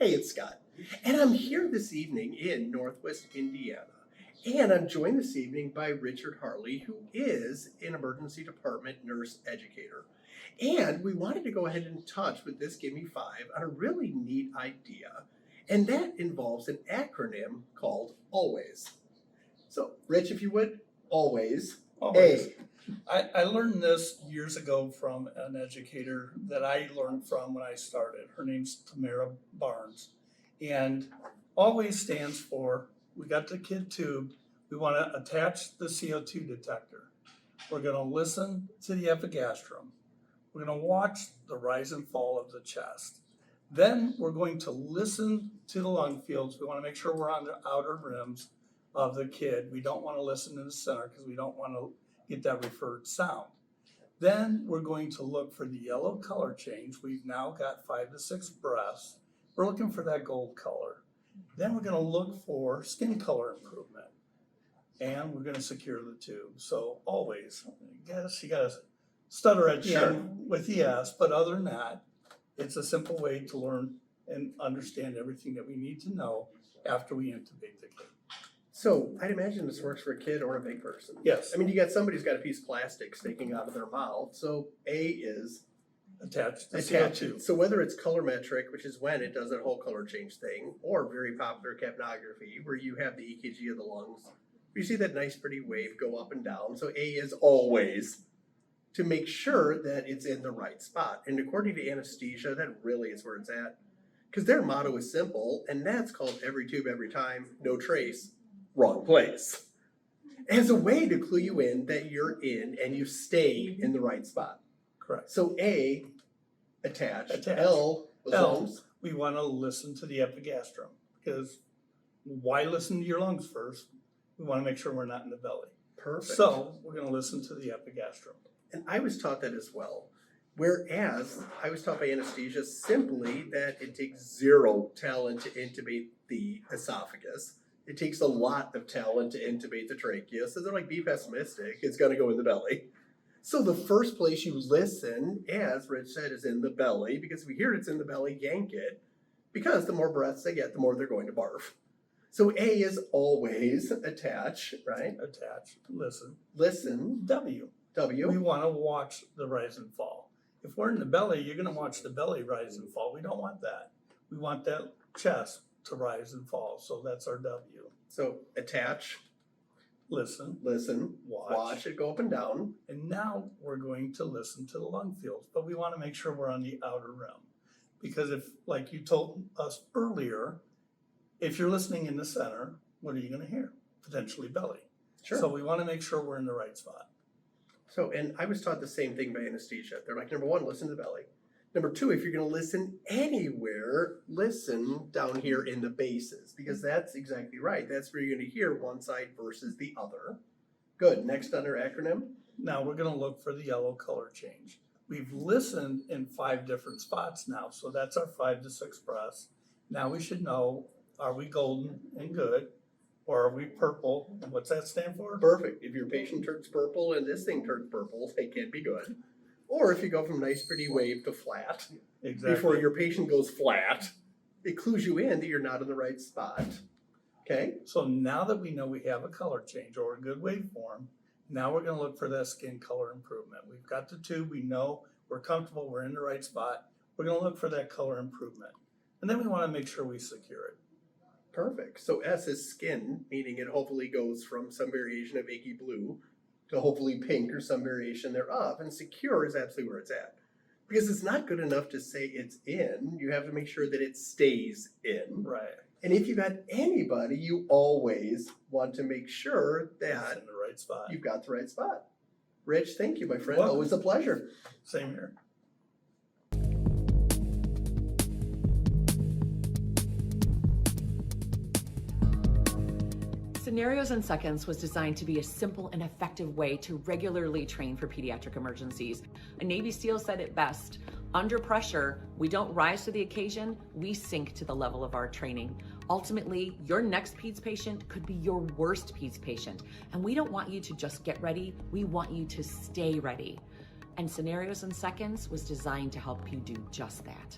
Hey, it's Scott, and I'm here this evening in Northwest Indiana, and I'm joined this evening by Richard Harley, who is an emergency department nurse educator. And we wanted to go ahead and touch with this Give Me Five on a really neat idea, and that involves an acronym called ALWAYS. So, Rich, if you would, ALWAYS. Always. A. I learned this years ago from an educator that I learned from when I started. Her name's Tamara Barnes. And always stands for, we got the kid tube, we want to attach the CO2 detector. We're going to listen to the epigastrum. We're going to watch the rise and fall of the chest. Then we're going to listen to the lung fields. We want to make sure we're on the outer rims of the kid. We don't want to listen in the center because we don't want to get that referred sound. Then we're going to look for the yellow color change. We've now got 5 to 6 breaths. We're looking for that gold color. Then we're going to look for skin color improvement. And we're going to secure the tube. So always, I guess you got to stutter at the end with yes, but other than that, it's a simple way to learn and understand everything that we need to know after we intubate the kid. So I'd imagine this works for a kid or a big person. Yes. I mean, you got somebody who's got a piece of plastic sticking out of their mouth. So A is Attached to attached. CO2. So whether it's colorimetric, which is when it does that whole color change thing, or very popular capnography, where you have the EKG of the lungs, you see that nice pretty wave go up and down. So A is always to make sure that it's in the right spot. And according to anesthesia, that really is where it's at. Because their motto is simple, and that's called every tube, every time, no trace, wrong place. As a way to clue you in that you're in and you stay in the right spot. Correct. So A, attach. Attach. L, was L, lungs. we want to listen to the epigastrum because why listen to your lungs first? We want to make sure we're not in the belly. Perfect. So we're going to listen to the epigastrium. And I was taught that as well. Whereas I was taught by anesthesia simply that it takes 0 talent to intubate the esophagus. It takes a lot of talent to intubate the trachea. So they're like, be pessimistic, it's going to go in the belly. So the first place you listen, as Rich said, is in the belly, because if we hear it's in the belly, yank it, because the more breaths they get, the more they're going to barf. So A is always attach, right? Attach, listen. Listen, W. W. We want to watch the rise and fall. If we're in the belly, you're going to watch the belly rise and fall. We don't want that. We want that chest to rise and fall. So that's our W. So attach, Listen, watch it go up and down. and now we're going to listen to the lung fields, but we want to make sure we're on the outer rim. Because if, like you told us earlier, if you're listening in the center, what are you going to hear? Potentially belly. Sure. So we want to make sure we're in the right spot. So, and I was taught the same thing by anesthesia. They're like, number 1, listen to the belly. Number 2, if you're going to listen anywhere, listen down here in the bases, because that's exactly right. That's where you're going to hear one side versus the other. Good. Next under acronym. Now we're going to look for the yellow color change. We've listened in 5 different spots now, so that's our 5 to 6 breaths. Now we should know, are we golden and good, or are we purple? And what's that stand for? Perfect. If your patient turns purple and this thing turns purple, they can't be good. Or if you go from nice pretty wave to flat, Exactly. before your patient goes flat, it clues you in that you're not in the right spot. Okay? So now that we know we have a color change or a good waveform, now we're going to look for that skin color improvement. We've got the tube, we know we're comfortable, we're in the right spot. We're going to look for that color improvement. And then we want to make sure we secure it. Perfect. So S is skin, meaning it hopefully goes from some variation of eggy blue to hopefully pink or some variation thereof. And secure is absolutely where it's at. Because it's not good enough to say it's in. You have to make sure that it stays in. Right. And if you've got anybody, you always want to make sure It's that in the right spot. you've got the right spot. Rich, thank you, my friend. Welcome. Always a pleasure. Same here. Scenarios in Seconds was designed to be a simple and effective way to regularly train for pediatric emergencies. A Navy SEAL said it best: under pressure, we don't rise to the occasion, we sink to the level of our training. Ultimately, your next PEDS patient could be your worst PEDS patient, and we don't want you to just get ready, we want you to stay ready. And Scenarios in Seconds was designed to help you do just that.